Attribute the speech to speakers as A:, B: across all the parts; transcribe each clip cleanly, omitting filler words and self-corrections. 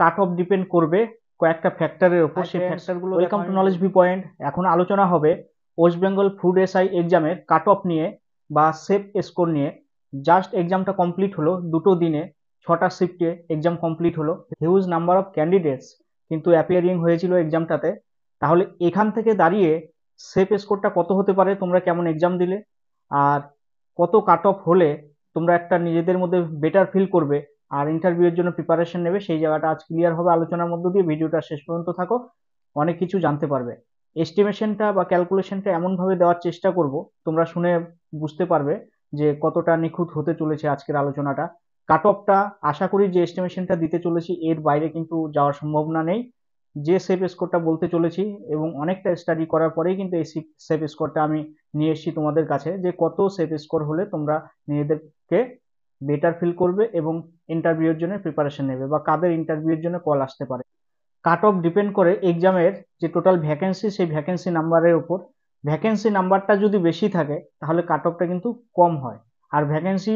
A: Cut off depend করবে কয়েকটা ফ্যাক্টরের উপর। সেই ফ্যাক্টরগুলো welcome to knowledge V point. এখন আলোচনা হবে ওয়েস্ট বেঙ্গল ফুড এসআই এক্সামের কাট অফ নিয়ে বা সেফ স্কোর নিয়ে। জাস্ট এক্সামটা কমপ্লিট হলো, 2টো দিনে 6টা শিফটে এক্সাম কমপ্লিট হলো। হিউজ নাম্বার অফ ক্যান্ডিডেটস কিন্তু অ্যাপিয়ারিং হয়েছিল এক্সামটাতে। তাহলে এখান থেকে দাঁড়িয়ে সেফ স্কোরটা কত হতে পারে, তোমরা কেমন এক্সাম দিলে আর কত কাট অফ হলে তোমরা একটা নিজেদের মধ্যে বেটার ফিল করবে আর ইন্টারভিউয়ের জন্য প্রিপারেশন নেবে, সেই জায়গাটা আজ ক্লিয়ার হবে আলোচনার মধ্য দিয়ে। ভিডিওটা শেষ পর্যন্ত থাকো, অনেক কিছু জানতে পারবে। এস্টিমেশনটা বা ক্যালকুলেশনটা এমনভাবে দেওয়ার চেষ্টা করব তোমরা শুনে বুঝতে পারবে যে কতটা নিখুঁত হতে চলেছে আজকের আলোচনাটা। কাট অফটা আশা করি যে এস্টিমেশনটা দিতে চলেছি এর বাইরে কিন্তু যাওয়ার সম্ভাবনা নেই। যে সেফ স্কোরটা বলতে চলেছি এবং অনেকটা স্টাডি করার পরেই কিন্তু এই সেফ স্কোরটা আমি নিয়ে এসেছি তোমাদের কাছে, যে কত সেফ স্কোর হলে তোমরা নিজেদেরকে বেটার ফিল করবে এবং ইন্টারভিউর জন্য প্রিপারেশন নেবে বা কাদের ইন্টারভিউর জন্য কল আসতে পারে। কাট অফ ডিপেন্ড করে এক্সামের যে টোটাল ভ্যাকেন্সি, সেই ভ্যাকেন্সি নাম্বারের উপর। ভ্যাকেন্সি নাম্বারটা যদি বেশি থাকে তাহলে কাট অফটা কিন্তু কম হয়, আর ভ্যাকেন্সি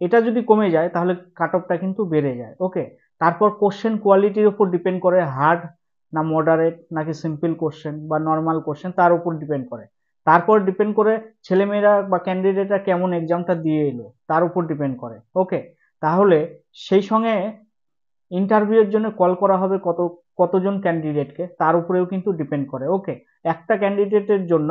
A: এটা যদি কমে যায় তাহলে কাট অফটা কিন্তু বেড়ে যায়। ওকে, তারপর কোশ্চেন কোয়ালিটির উপর ডিপেন্ড করে, হার্ড না মডারেট নাকি সিম্পল কোশ্চেন বা নর্মাল কোশ্চেন তার উপর ডিপেন্ড করে। তারপর ডিপেন্ড করে ছেলেমেয়েরা বা ক্যান্ডিডেটরা কেমন এক্সামটা দিয়ে এলো তার উপর ডিপেন্ড করে। ওকে, তাহলে সেই সঙ্গে ইন্টারভিউয়ের জন্য কল করা হবে কতজন ক্যান্ডিডেটকে তার উপরেও কিন্তু ডিপেন্ড করে। ওকে, একটা ক্যান্ডিডেটের জন্য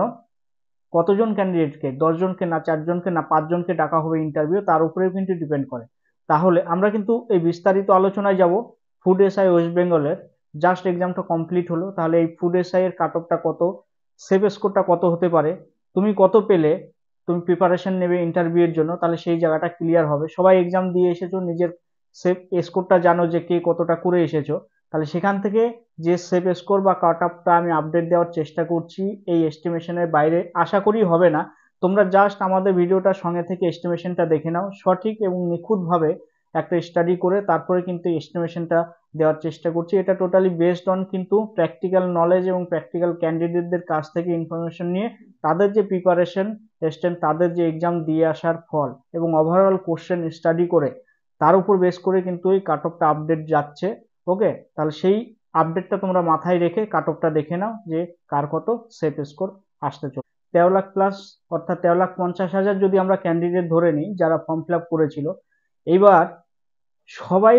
A: কতজন ক্যান্ডিডেটকে, 10জনকে না 4জনকে না 5জনকে ডাকা হবে ইন্টারভিউ, তার উপরেও কিন্তু ডিপেন্ড করে। তাহলে আমরা কিন্তু এই বিস্তারিত আলোচনায় যাব ফুড এসআই ওয়েস্ট বেঙ্গলের। জাস্ট এক্সামটা কমপ্লিট হলো, তাহলে এই ফুড এসআই এর কাট অফটা কত, সেভ স্কোরটা কত হতে পারে, তুমি কত পেলে তুমি প্রিপারেশন নেবে ইন্টারভিউয়ের জন্য, তাহলে সেই জায়গাটা ক্লিয়ার হবে। সবাই এক্সাম দিয়ে এসেছো, নিজের সেভ স্কোরটা জানো যে কে কতটা করে এসেছো, তাহলে সেখান থেকে যে সেভ স্কোর বা কাট অফটা আমি আপডেট দেওয়ার চেষ্টা করছি এই এস্টিমেশনের বাইরে আশা করি হবে না। তোমরা জাস্ট আমাদের ভিডিওটা সঙ্গে থেকে এস্টিমেশনটা দেখে নাও, সঠিক এবং নিখুঁতভাবে একটা স্টাডি করে তারপরে কিন্তু এস্টিমেশনটা দেওয়ার চেষ্টা করছি। এটা টোটালি বেসড অন কিন্তু প্র্যাকটিক্যাল নলেজ এবং প্র্যাকটিক্যাল ক্যান্ডিডেটদের কাছ থেকে ইনফরমেশন নিয়ে তাদের যে প্রিপারেশন এসছেন, তাদের যে এক্সাম দিয়ে আসার ফল এবং ওভারঅল কোশ্চেন স্টাডি করে তার উপর বেস করে কিন্তু এই কাট অফটা আপডেট যাচ্ছে। ওকে, তাহলে সেই আপডেটটা তোমরা মাথায় রেখে কাট অফটা দেখে নাও যে কার কত সেফ স্কোর আসতে চলে। 13 লাখ প্লাস, অর্থাৎ 13,50,000 যদি আমরা ক্যান্ডিডেট ধরে নিই যারা ফর্ম ফিল আপ করেছিল। এইবার সবাই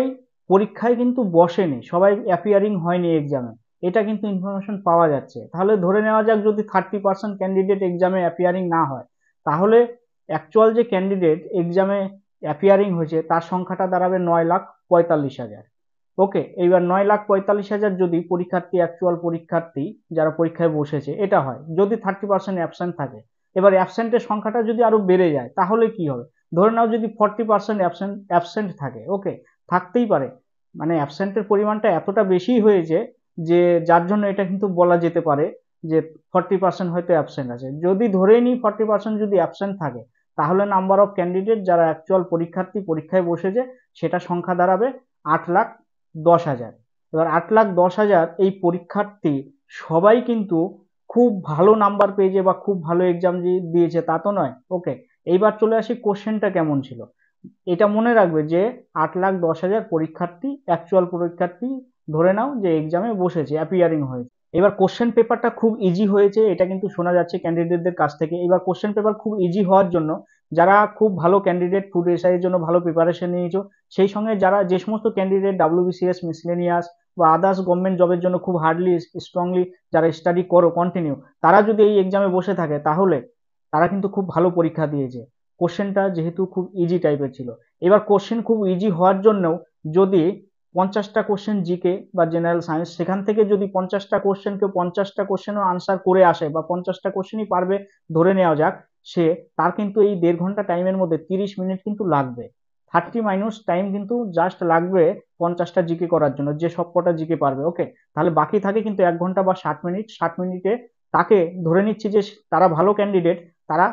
A: পরীক্ষায় কিন্তু বসেনি, সবাই অ্যাপিয়ারিং হয়নি এক্সামে, এটা কিন্তু ইনফরমেশন পাওয়া যাচ্ছে। তাহলে ধরে নেওয়া যাক যদি 30% ক্যান্ডিডেট এক্সামে অ্যাপিয়ারিং না হয়, তাহলে অ্যাকচুয়াল যে ক্যান্ডিডেট এক্সামে অ্যাপিয়ারিং হয়েছে তার সংখ্যাটা দাঁড়াবে 9,45,000। ওকে, এইবার 9,45,000 যদি পরীক্ষার্থী, অ্যাকচুয়াল পরীক্ষার্থী যারা পরীক্ষায় বসেছে এটা হয়, যদি 30% অ্যাবসেন্ট থাকে, এবার অ্যাবসেন্টের সংখ্যাটা যদি আরো বেড়ে যায় তাহলে কি হবে? ধরে নাও যদি 40% অ্যাবসেন্ট থাকে, ওকে, থাকতেই পারে, মানে অ্যাবসেন্টের পরিমাণটা এতটা বেশি হয়েছে যে যার জন্য এটা কিন্তু বলা যেতে পারে যে 40% হয়তো অ্যাবসেন্ট আছে। যদি ধরেই নিই 40% যদি অ্যাবসেন্ট থাকে, তাহলে নাম্বার অফ ক্যান্ডিডেট যারা অ্যাকচুয়াল পরীক্ষার্থী পরীক্ষায় বসেছে সেটা সংখ্যা দাঁড়াবে 8,10,000। এবার 8,10,000 এই পরীক্ষার্থী সবাই কিন্তু খুব ভালো নাম্বার পেয়েছে বা খুব ভালো এক্সাম দিয়েছে তা তো নয়। ওকে, এইবার চলে আসি কোশ্চেনটা কেমন ছিল। এটা মনে রাখবে যে 8,10,000 পরীক্ষার্থী, অ্যাকচুয়াল পরীক্ষার্থী ধরে নাও যে এক্সামে বসেছে, অ্যাপিয়ারিং হয়েছে। এবার কোশ্চেন পেপারটা খুব ইজি হয়েছে এটা কিন্তু শোনা যাচ্ছে ক্যান্ডিডেটদের কাছ থেকে। এবার কোশ্চেন পেপার খুব ইজি হওয়ার জন্য যারা খুব ভালো ক্যান্ডিডেট ফুড এসআই এর জন্য ভালো প্রিপারেশন নিয়েছো, সেই সঙ্গে যারা যে সমস্ত ক্যান্ডিডেট ডাব্লিউবিসিএস, মিসলেনিয়াস বা আদার্স গভর্নমেন্ট জবের জন্য খুব হার্ডলি স্ট্রংলি যারা স্টাডি করো কন্টিনিউ, তারা যদি এই এক্সামে বসে থাকে তাহলে তারা কিন্তু খুব ভালো পরীক্ষা দিয়েছে। কোশ্চেনটা যেহেতু খুব ইজি টাইপের ছিল, এবার কোশ্চেন খুব ইজি হওয়ার জন্যও যদি 50টা কোশ্চেন জিকে বা জেনারেল সায়েন্স, সেখান থেকে যদি 50টা কোশ্চেনকে 50টা কোশ্চেনও আনসার করে আসে বা 50টা কোশ্চেনই পারবে ধরে নেওয়া যাক, সে তার কিন্তু এই 1.5 ঘন্টা টাইমের মধ্যে 30 মিনিট কিন্তু লাগবে। 30 মাইনাস টাইম কিন্তু জাস্ট লাগবে 50টা জিকে করার জন্য, যে সবকটা জিকে পারবে। ওকে, তাহলে বাকি থাকে কিন্তু 1 ঘন্টা বা 60 মিনিট। 60 মিনিটে তাকে ধরে নিচ্ছি যে তারা ভালো ক্যান্ডিডেট, তারা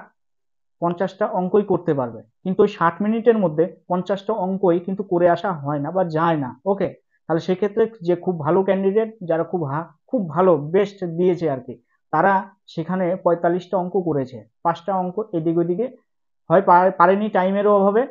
A: 50টা অঙ্কই করতে পারবে, কিন্তু ওই 60 মিনিটের মধ্যে 50টা অঙ্কই কিন্তু করে আসা হয় না বা যায় না। ওকে, তাহলে সেক্ষেত্রে যে খুব ভালো ক্যান্ডিডেট যারা খুব ভালো বেস্ট দিয়েছে আর কি, তারা সেখানে 45টা অঙ্ক করেছে, 5টা অঙ্ক এদিক ওদিকে হয় পারেনি টাইমেরও অভাবে,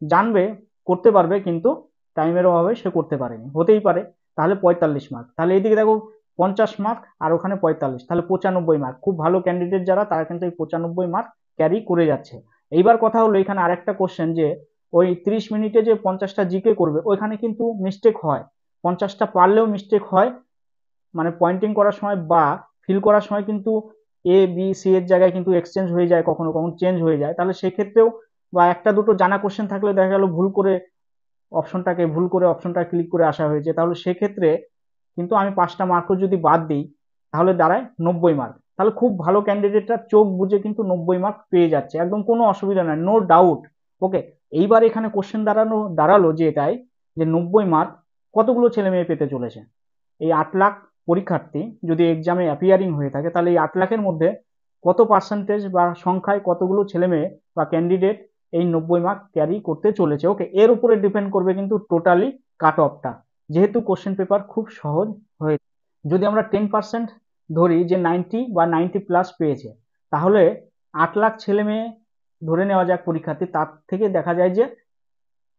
A: জানবে করতে পারবে কিন্তু টাইমের অভাবে সে করতে পারেনি, হতেই পারে। তাহলে 45 মার্ক। তাহলে এইদিকে দেখো 50 মার্ক আর ওখানে 45, তাহলে 95 মার্ক। খুব ভালো ক্যান্ডিডেট যারা তারা কিন্তু এই 95 মার্ক ক্যারি করে যাচ্ছে। এইবার কথা হলো এখানে আরেকটা কোশ্চেন, যে ওই 30 মিনিটে যে 50টা জিকে করবে ওইখানে কিন্তু মিস্টেক হয়, 50টা পারলেও মিস্টেক হয়, মানে পয়েন্টিং করার সময় বা ফিল করার সময় কিন্তু এ বি সি এর জায়গায় কিন্তু এক্সচেঞ্জ হয়ে যায়, কখনো কখনো চেঞ্জ হয়ে যায়। তাহলে সেক্ষেত্রেও বা একটা দুটো জানা কোশ্চেন থাকলে দেখা গেল ভুল করে অপশনটা ক্লিক করে আসা হয়েছে, তাহলে সেক্ষেত্রে কিন্তু আমি 5টা মার্কও যদি বাদ দিই তাহলে দাঁড়ায় 90 মার্ক। তাহলে খুব ভালো ক্যান্ডিডেটরা চোখ বুঝে কিন্তু 90 মার্ক পেয়ে যাচ্ছে, একদম কোনো অসুবিধা নাই, নো ডাউট। ওকে, এইবার এখানে কোশ্চেন দাঁড়ালো যে এটাই, যে 90 মার্ক কতগুলো ছেলে মেয়ে পেতে চলেছে। এই 8 লাখ পরীক্ষার্থী যদি এক্সামে অ্যাপিয়ারিং হয়ে থাকে, তাহলে এই 8 লাখের মধ্যে কত পার্সেন্টেজ বা সংখ্যায় কতগুলো ছেলে মেয়ে বা ক্যান্ডিডেট এই 90 মার্ক ক্যারি করতে চলেছে। ওকে, এর উপরে ডিপেন্ড করবে কিন্তু টোটালি কাট অফটা, যেহেতু কোশ্চেন পেপার খুব সহজ হয়ে। যদি আমরা 10% ধরি যে 90 বা 90 প্লাস পেয়েছে, তাহলে 8 লাখ ছেলে মেয়ে ধরে নেওয়া যাক পরীক্ষার্থী, তার থেকে দেখা যায় যে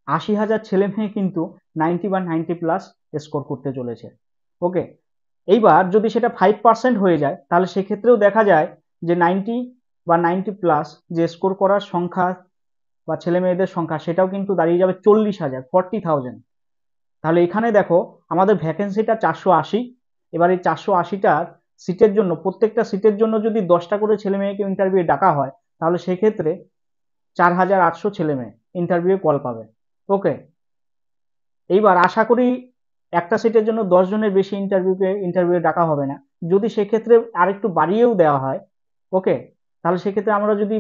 A: 80,000 ছেলে মেয়ে কিন্তু 90 বা 90 প্লাস স্কোর করতে চলেছে। ওকে, এইবার যদি সেটা 5% হয়ে যায় তাহলে সেক্ষেত্রেও দেখা যায় যে 90 বা 90 প্লাস যে স্কোর করার সংখ্যা বা ছেলে মেয়েদের সংখ্যা সেটাও কিন্তু দাঁড়িয়ে যাবে 40,000, 40,000। তাহলে এখানে দেখো আমাদের ভ্যাকেন্সিটা 480। এবার এই 480টার সিটের জন্য, প্রত্যেকটা সিটের জন্য যদি 10টা করে ছেলে মেয়েকে ইন্টারভিউ ডাকা হয়, তাহলে সেক্ষেত্রে 4,800 ছেলে মেয়ে ইন্টারভিউ কল পাবে। ওকে, এইবার আশা করি একটা সিটের জন্য 10 জনের বেশি ইন্টারভিউ ডাকা হবে না। যদি সেক্ষেত্রে আরেকটু বাড়িয়েও দেওয়া হয়, ওকে, তাহলে সেক্ষেত্রে আমরা যদি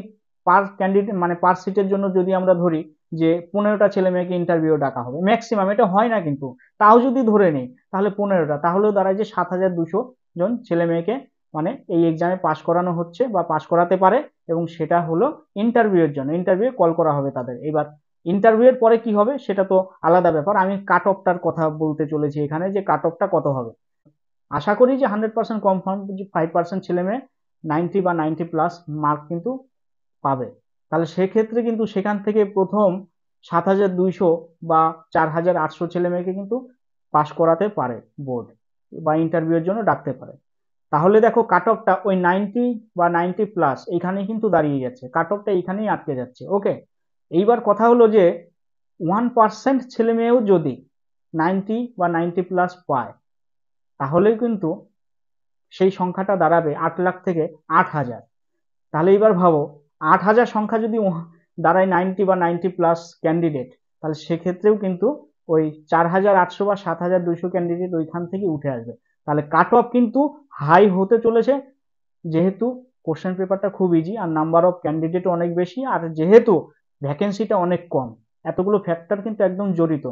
A: পার ক্যান্ডিডেট মানে পার সিটের জন্য যদি আমরা ধরি যে 15টা ছেলে মেয়েকে ইন্টারভিউ ডাকা হবে ম্যাক্সিমাম, এটা হয় না কিন্তু, তাও যদি ধরে নেই তাহলে 15টা, তাহলেও দাঁড়ায় যে 7,200 জন ছেলে মেয়েকে মানে এই এক্সামে পাস করানো হচ্ছে বা পাস করাতে পারে, এবং সেটা হলো ইন্টারভিউয়ের জন্য, ইন্টারভিউ কল করা হবে তাদের। এবার ইন্টারভিউয়ের পরে কি হবে সেটা তো আলাদা ব্যাপার, আমি কাট অফটার কথা বলতে চলেছি এখানে, যে কাট অফটা কত হবে। আশা করি যে 100% কনফার্ম যে 5% ছেলে মেয়ে 90 বা 90 প্লাস মার্ক কিন্তু পাবে। তাহলে সেক্ষেত্রে কিন্তু সেখান থেকে প্রথম 7,200 বা 4,800 ছেলে মেয়েকে কিন্তু পাস করাতে পারে বোর্ড, বা ইন্টারভিউয়ের জন্য ডাকতে পারে। তাহলে দেখো কাট অফটা ওই 90 বা 90 প্লাস এইখানেই কিন্তু দাঁড়িয়ে যাচ্ছে, কাট অফটা এইখানেই আটকে যাচ্ছে। ওকে, এইবার কথা হলো যে 1% ছেলে মেয়েও যদি 90 বা 90 প্লাস পায়, তাহলে কিন্তু সেই সংখ্যাটা দাঁড়াবে 8 লাখ থেকে 8,000। তাহলে এবার ভাবো 8,000 সংখ্যা যদি দাঁড়ায় 90 বা 90 প্লাস ক্যান্ডিডেট, তাহলে সেক্ষেত্রেও কিন্তু ওই 4,800 বা 7,200 ক্যান্ডিডেট ওইখান থেকে উঠে আসবে। তাহলে কাট অফ কিন্তু হাই হতে চলেছে, যেহেতু কোশ্চেন পেপারটা খুব ইজি আর নাম্বার অফ ক্যান্ডিডেট অনেক বেশি, আর যেহেতু ভ্যাকেন্সিটা অনেক কম, এতগুলো ফ্যাক্টর কিন্তু একদম জড়িত।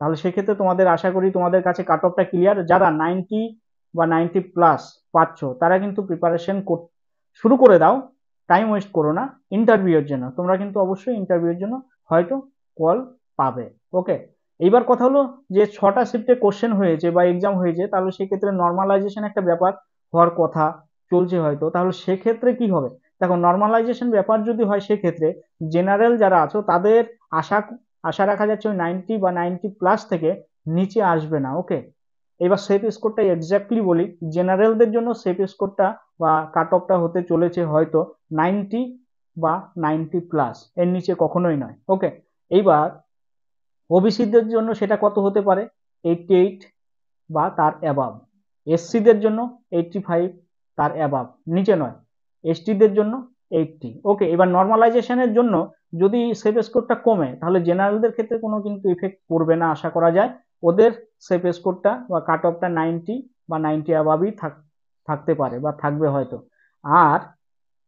A: তাহলে সেক্ষেত্রে তোমাদের আশা করি তোমাদের কাছে কাট অফটা ক্লিয়ার। যারা 90 বা 90 প্লাস পাচ্ছ তারা কিন্তু প্রিপারেশন শুরু করে দাও, টাইম ওয়েস্ট করো না ইন্টারভিউয়ের জন্য। তোমরা কিন্তু অবশ্যই ইন্টারভিউয়ের জন্য হয়তো কল পাবে। ওকে, এইবার কথা হলো যে 6টা শিফটে কোশ্চেন হয়েছে বা এক্সাম হয়েছে, তাহলে সেক্ষেত্রে নর্মালাইজেশন একটা ব্যাপার হওয়ার কথা চলছে হয়তো। তাহলে সেক্ষেত্রে কি হবে, দেখো নর্মালাইজেশন ব্যাপার যদি হয় সেক্ষেত্রে জেনারেল যারা আছো তাদের আশা আশা রাখা যাচ্ছে ওই 90 বা 90 প্লাস থেকে নিচে আসবে না। ওকে, এবার সেফ স্কোরটা এক্স্যাক্টলি বলি, জেনারেলদের জন্য সেফ স্কোরটা বা কাট অফটা হতে চলেছে হয়তো 90 বা 90 প্লাস, এর নিচে কখনোই নয়। ওকে, এইবার ওবিসিদের জন্য সেটা কত হতে পারে, 88 বা তার অ্যাবাভ, এসসিদের জন্য 85 তার অ্যাবাভ, নিচে নয়, এসটিদের জন্য 80। ওকে, এবার নর্মালাইজেশনের জন্য যদি সেফ স্কোরটা কমে তাহলে জেনারেলদের ক্ষেত্রে কোনো কিন্তু ইফেক্ট পড়বে না আশা করা যায়, ওদের সেফ স্কোরটা বা কাট অফটা 90 বা 90 অ্যাবাভই থাকতে পারে বা থাকবে হয়তো। আর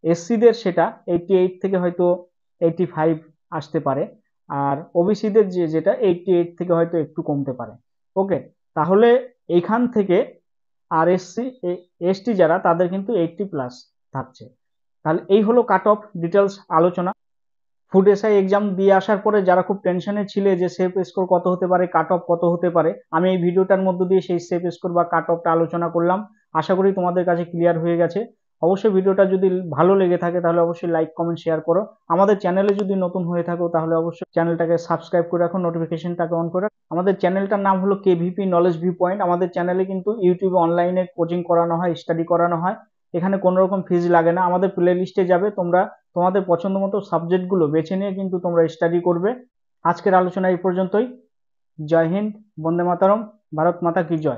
A: এসসিদের সেটা 88 থেকে হয়তো 85 আসতে পারে, আর ওবিসিদের যেটা 88 থেকে হয়তো একটু কমতে পারে। ওকে, তাহলে এইখান থেকে আর এসটি যারা তাদের কিন্তু 80 প্লাস থাকছে। তাহলে এই হলো কাট অফ ডিটেলস আলোচনা। ফুড এসআই এক্সাম দিয়ে আসার পরে যারা খুব টেনশনে ছিলে যে সেফ স্কোর কত হতে পারে, কাট অফ কত হতে পারে, আমি এই ভিডিওটার মধ্য দিয়ে সেই সেফ স্কোর বা কাট অফটা আলোচনা করলাম। আশা করি তোমাদের কাছে ক্লিয়ার হয়ে গেছে। অবশ্যই ভিডিওটা যদি ভালো লেগে থাকে তাহলে অবশ্যই লাইক কমেন্ট শেয়ার করো। আমাদের চ্যানেলে যদি নতুন হয়ে থাকো তাহলে অবশ্যই চ্যানেলটাকে সাবস্ক্রাইব করে রাখো, নোটিফিকেশনটাকে অন করে রাখো। আমাদের চ্যানেলটার নাম হলো কেভিপি নলেজ ভিউ পয়েন্ট। আমাদের চ্যানেলে কিন্তু ইউটিউবে অনলাইনে কোচিং করানো হয়, স্টাডি করানো হয়। এখানে কোনো রকম ফিজ লাগে না। আমাদের প্লে লিস্টে যাবে, তোমরা তোমাদের পছন্দ মতো সাবজেক্টগুলো বেছে নিয়ে কিন্তু তোমরা স্টাডি করবে। আজকের আলোচনা এই পর্যন্তই। জয় হিন্দ, বন্দে মাতরম, ভারত মাতা কি জয়।